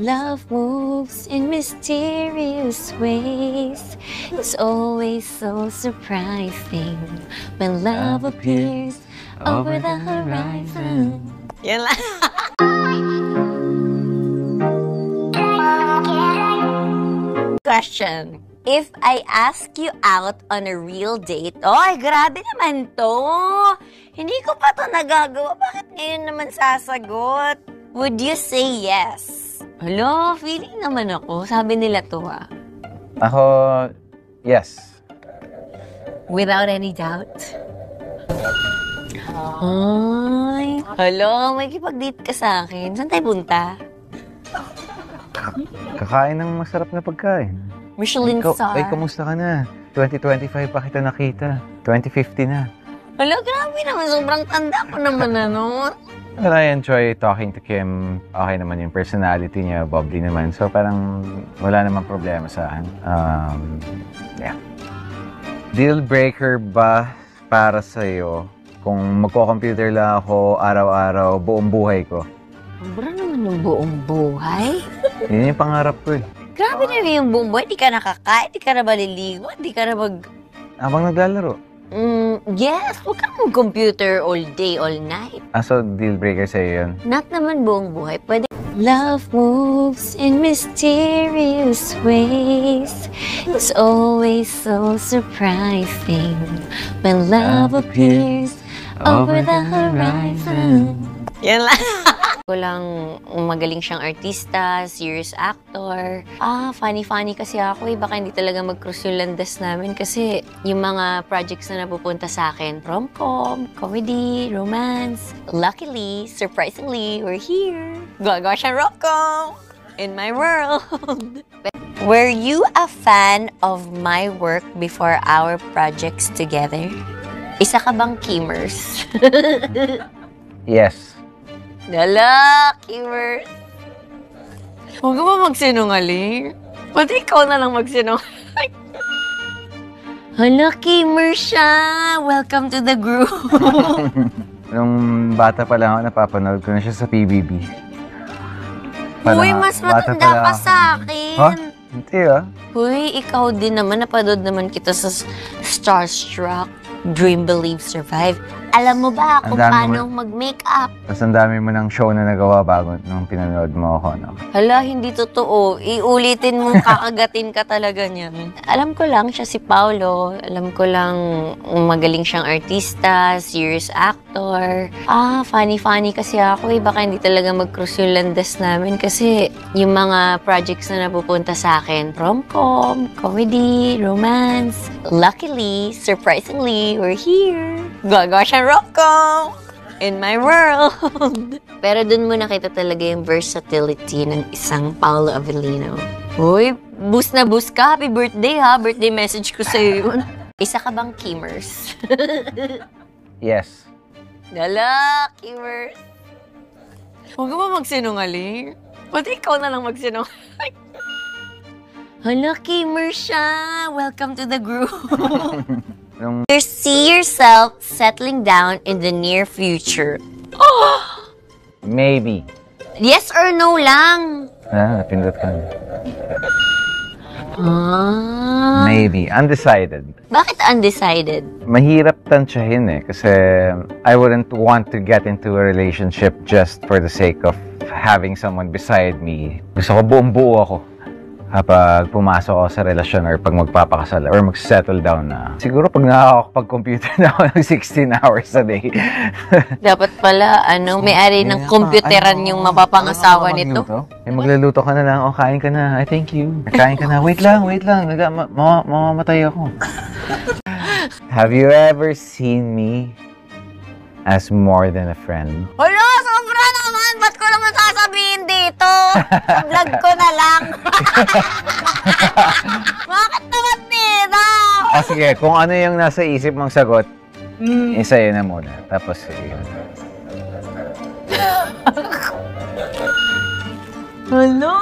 Love moves in mysterious ways. It's always so surprising when love appears over the horizon. Yan lang. Question. If I ask you out on a real date, oy, grabe naman to. Hindi ko pa to nagagawa. Bakit ngayon naman sasagot? Would you say yes? Hello, feeling naman ako. Sabi nila to Ako, yes. Without any doubt? Ay, hello, may kipag-date ka sa akin. Saan tayo punta? Kakain ng masarap na pagkain. Michelin star. Ay, kamusta ka na? 2025 pa kita nakita. 2050 na. Hala, grabe naman. Sobrang tanda ko naman Well, I enjoy talking to Kim. Okay naman yung personality niya. Bubbly naman. So, parang wala namang problema sa akin. Yeah. Deal breaker ba para sa'yo kung magko-computer lang ako araw-araw, buong buhay ko? Sobra naman yung buong buhay. Yun yung pangarap ko eh. Grabe na yung buong buhay. Di ka nakakain, di ka na maliligo, di ka na Habang naglalaro. Yes, huwag ka mag-computer all day, all night. So deal breaker sa'yo yun? Not naman buong buhay. Pwede. Love moves in mysterious ways. It's always so surprising when love appears over the horizon. Yan lang. Lang magaling siyang artista, serious actor. Funny kasi ako Baka hindi talaga mag-cross yung landas namin kasi yung mga projects na napupunta sa akin, rom-com, comedy, romance. Luckily, surprisingly, we're here. Gagawa siyang rom-com in my world. Were you a fan of my work before our projects together? Isa ka bang Kimmers? Yes. Dala, Kimmers. Huwag ka ba magsinungaling? Pati ikaw na lang magsinungaling. Hala, Kimmers siya. Welcome to the group. Nung bata pa lang ako, napapanood ko na siya sa PBB. Uy, mas matanda ka sa akin. Ha? Hindi Uy, ikaw din naman. Napanood naman kita sa Starstruck. Dream, Believe, Survive. Alam mo ba kung paano mag-makeup? Tapos ang dami mo ng show na nagawa bago nung pinanood mo ako, no? Hala, hindi totoo. Iulitin mo, kakagatin ka talaga niyan. Alam ko lang siya si Paolo. Alam ko lang magaling siyang artista, serious actor. Funny kasi ako Baka hindi talaga mag-cross yung landas namin kasi yung mga projects na napupunta sa akin, rom-com, comedy, romance. Luckily, surprisingly, we're here. Gagawa siyang rom-com in my world. Pero dun mo nakita talaga yung versatility ng isang Paolo Avellino. Uy, boost na boost ka. Happy birthday Birthday message ko sa'yo yun. Isa ka bang Kimmers? Yes. Dala, Kimmers. Huwag ka ba magsinungaling? Pati ikaw na lang magsinungaling. Hala, Kimmers siya. Welcome to the group. You see yourself settling down in the near future? Maybe. Yes or no lang? Napindot ka na. Maybe. Undecided. Bakit undecided? Mahirap tansyahin kasi I wouldn't want to get into a relationship just for the sake of having someone beside me. Gusto ko buong buo ako kapag pumasok ako sa relasyon or pag magpapakasal or mag-settle down na. Siguro pag nakakapag-computer na ako ng 16 hours a day. Dapat pala, may-ari ng computeran yung mapapangasawa nito. Magluluto ka na lang. Kain ka na. I thank you. Kain ka na. Wait lang. Mamamatay ako. Have you ever seen me as more than a friend? Hala, sobra naman! Ba't ko naman sasabihin dito? Sa vlog ko na lang. Bakit naman dito? Sige, kung ano yung nasa isip mong sagot, isayo na muna. Tapos, yun. Hello!